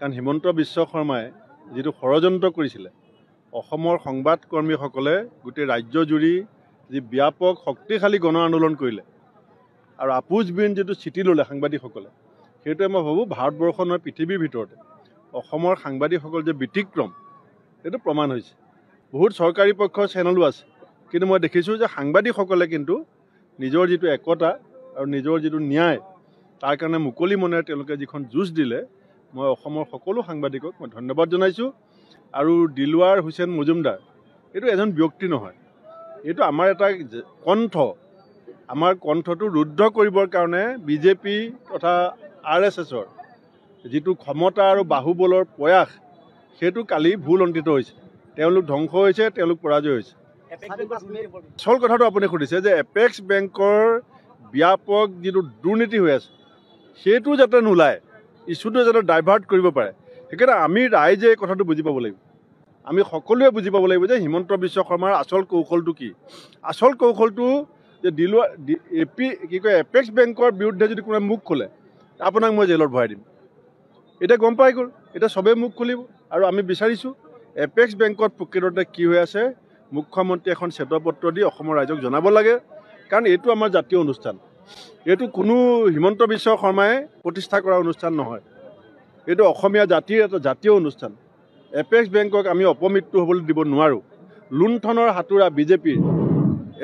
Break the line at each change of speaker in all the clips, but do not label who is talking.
কাৰণ হিমন্ত বিশ্ব শৰ্মাই যিটো ষড়যন্ত্ৰ কৰিছিলে অসমৰ সংবাদকৰ্মীসকলে গোটেই ৰাজ্যজুৰি যি ব্যাপক শক্তিশালী গণ আন্দোলন কৰিলে আৰু আপোচবিহীন যিটো স্থিতি ল'লে সাংবাদিকসকলে সেইটোৱে মই ভাবোঁ ভাৰতবৰ্ষৰ নহয় পৃথিৱীৰ ভিতৰতে অসমৰ সাংবাদিকসকল যে ব্যতিক্ৰম সেইটো প্ৰমাণ হৈছে। বহুত চৰকাৰী পক্ষৰ চেনেলো আছে, কিন্তু মই দেখিছোঁ যে সাংবাদিকসকলে কিন্তু নিজৰ যিটো একতা আৰু নিজৰ যিটো ন্যায় তাৰ কাৰণে মুকলি মনেৰে তেওঁলোকে যিখন যুঁজ দিলে মই অসমৰ সকলো সাংবাদিকক মই ধন্যবাদ জনাইছোঁ। আৰু দিলৱাৰ হুছেইন মজুমদাৰ এইটো এজন ব্যক্তি নহয়, এইটো আমাৰ এটা কণ্ঠ। আমাৰ কণ্ঠটো ৰুদ্ধ কৰিবৰ কাৰণে বিজেপি তথা RSSৰ যিটো ক্ষমতা আৰু বাহুবলৰ প্ৰয়াস সেইটো কালি ভুল অন্তিত হৈছে। তেওঁলোক ধ্বংস হৈছে, তেওঁলোক পৰাজয় হৈছে। আচল কথাটো আপুনি সুধিছে যে এপেক্স বেংকৰ ব্যাপক যিটো দুৰ্নীতি হৈ আছে সেইটো যাতে নোলায়, ইছ্যুটো যাতে ডাইভাৰ্ট কৰিব পাৰে, সেইকাৰণে আমি ৰাইজে এই কথাটো বুজি পাব লাগিব। আমি সকলোৱে বুজি পাব লাগিব যে হিমন্ত বিশ্ব শৰ্মাৰ আচল কৌশলটো কি। আচল কৌশলটো যে এপেক্স বেংকৰ বিৰুদ্ধে যদি কোনোবাই মুখ খোলে আপোনাক মই জেলত ভৰাই দিম। এতিয়া গম পাই গ'ল, এতিয়া চবেই মুখ খুলিব। আৰু আমি বিচাৰিছোঁ এপেক্স বেংকত প্ৰকৃততে কি হৈ আছে মুখ্যমন্ত্ৰী এখন শ্বেতপত্ৰ দি অসমৰ ৰাইজক জনাব লাগে, কাৰণ এইটো আমাৰ জাতীয় অনুষ্ঠান। এইটো কোনো হিমন্ত বিশ্ব শৰ্মাই প্ৰতিষ্ঠা কৰা অনুষ্ঠান নহয়, এইটো অসমীয়া জাতিৰ এটা জাতীয় অনুষ্ঠান। এপেক্স বেংকক আমি অপমৃত্যু হ'বলৈ দিব নোৱাৰোঁ। লুণ্ঠনৰ হাতোৰা বিজেপিৰ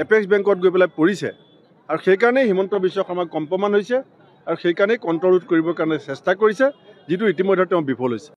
এপেক্স বেংকত গৈ পেলাই পৰিছে, আৰু সেইকাৰণেই হিমন্ত বিশ্ব শৰ্মা কম্পমান হৈছে, আৰু সেইকাৰণেই কণ্ট্ৰল কৰিবৰ কাৰণে চেষ্টা কৰিছে, যিটো ইতিমধ্যে তেওঁ বিফল হৈছে।